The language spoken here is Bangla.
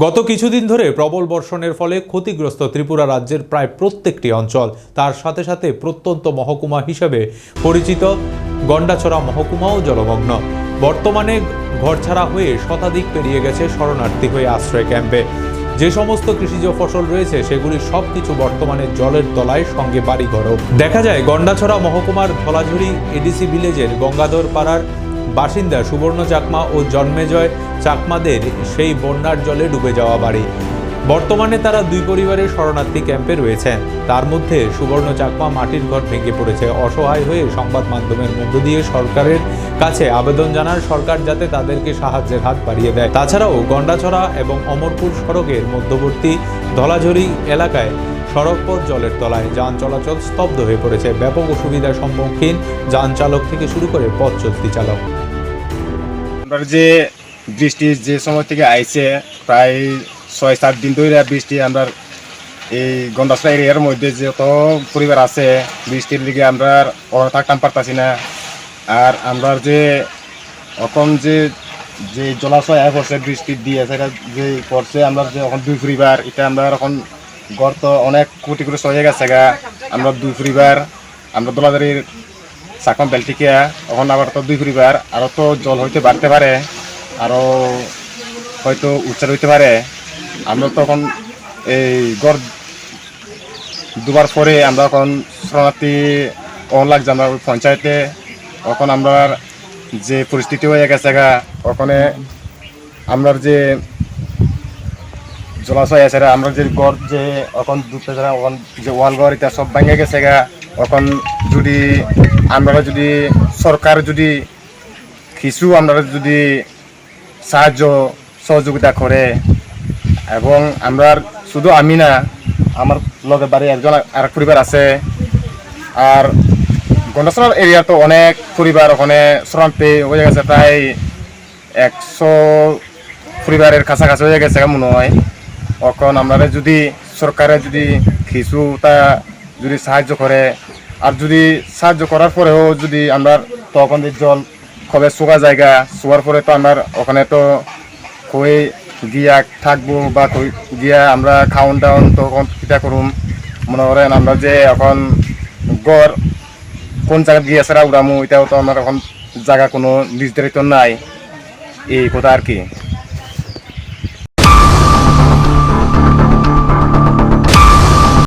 গত কিছুদিন ধরে প্রবল বর্ষণের ফলে ক্ষতিগ্রস্ত ত্রিপুরা রাজ্যের প্রায় প্রত্যেকটি অঞ্চল, তার সাথে সাথে প্রত্যন্ত মহকুমা হিসেবে পরিচিত গন্ডাছড়া মহকুমাও জলমগ্ন। বর্তমানে ঘরছাড়া হয়ে শতাধিক পেরিয়ে গেছে শরণার্থী হয়ে আশ্রয় ক্যাম্পে। যে সমস্ত কৃষিজ ফসল রয়েছে সেগুলি সবকিছু বর্তমানে জলের তলায়, সঙ্গে বাড়িঘরও। দেখা যায় গন্ডাছড়া মহকুমার ধলাঝুরি এডিসি ভিলেজের গঙ্গাধর পাড়ার বাসিন্দা সুবর্ণ চাকমা ও জন্মেজয় চাকমাদের সেই বন্যার জলে ডুবে যাওয়া বাড়ি। বর্তমানে তারা দুই পরিবারের শরণার্থী ক্যাম্পে রয়েছেন। তার মধ্যে সুবর্ণ চাকমা মাটির ঘর ভেঙে পড়েছে। অসহায় হয়ে সংবাদ মাধ্যমের মধ্য দিয়ে সরকারের কাছে আবেদন জানান সরকার যাতে তাদেরকে সাহায্যের হাত বাড়িয়ে দেয়। তাছাড়াও গন্ডাছড়া এবং অমরপুর সড়কের মধ্যবর্তী ধলাঝুরি এলাকায় সড়কপথ জলের তলায়, যান চলাচল স্তব্ধ হয়ে পড়েছে। ব্যাপক অসুবিধার সম্মুখীন যান চালক থেকে শুরু করে পথ চলতি চালক। যে বৃষ্টি যে সময় থেকে আইছে প্রায় ৬-৭ দিন ধরে বৃষ্টি, আমরা এই গন্ডাছড়া এরিয়ার মধ্যে যত পরিবার আছে বৃষ্টির দিকে আমরা থাকতাম পারতাছি না। আর আমরা যে এখন যে জলাশয় পড়ছে বৃষ্টি দিয়ে সেটা যে পড়ছে, আমরা যে এখন দুই পরিবার, এটা আমরা এখন গড় তো অনেক কোটি করে হয়ে গেছে গা। আমরা দুই পরিবার, আমরা দোলাদারির চাকমা বেলটিকিয়া, এখন আবার তো দুই পরিবার, আরও তো জল হইতে বাড়তে পারে, আরও হয়তো উচ্চার হইতে পারে। আমরা তখন এই গড় দুবার পরে আমরা এখন শরণার্থী লাগছে আমরা পঞ্চায়েতে। এখন আমরা যে পরিস্থিতি হয়ে গেছে গা, ওখানে আমরা যে জলাশয় আছে আমরা যে গড় যে এখন দুটো এখন যে ওয়াল ঘর এটা সব ভেঙে গেছে গা। এখন যদি আমরা যদি সরকার যদি কিছু আমরা যদি সাহায্য সহযোগিতা করে, এবং আমরা শুধু আমি না, আমার লগে বাড়ি একজন আর পরিবার আছে। আর গন্ডাছড়া এরিয়া তো অনেক পরিবার ওখানে শরণার্থী হয়ে গেছে, প্রায় 100 পরিবারের কাছাকাছি হয়ে গেছে মনে হয়। এখন আমরা যদি সরকারে যদি কিছু তা যদি সাহায্য করে, আর যদি সাহায্য করার পরেও যদি আমরা তখন জল কবে শুকা জায়গা শোয়ার পরে তো আমরা ওখানে তো কই গিয়া থাকবো বা কই গিয়া আমরা খাওয়ান টাউন তখন কিটা করুম, মনে করেন আমরা যে এখন গড় কোন জায়গা গিয়ে ছাড়া উড়ামু, এটাও তো আমার এখন জায়গা কোনো নির্ধারিত নাই, এই কথা আর কি।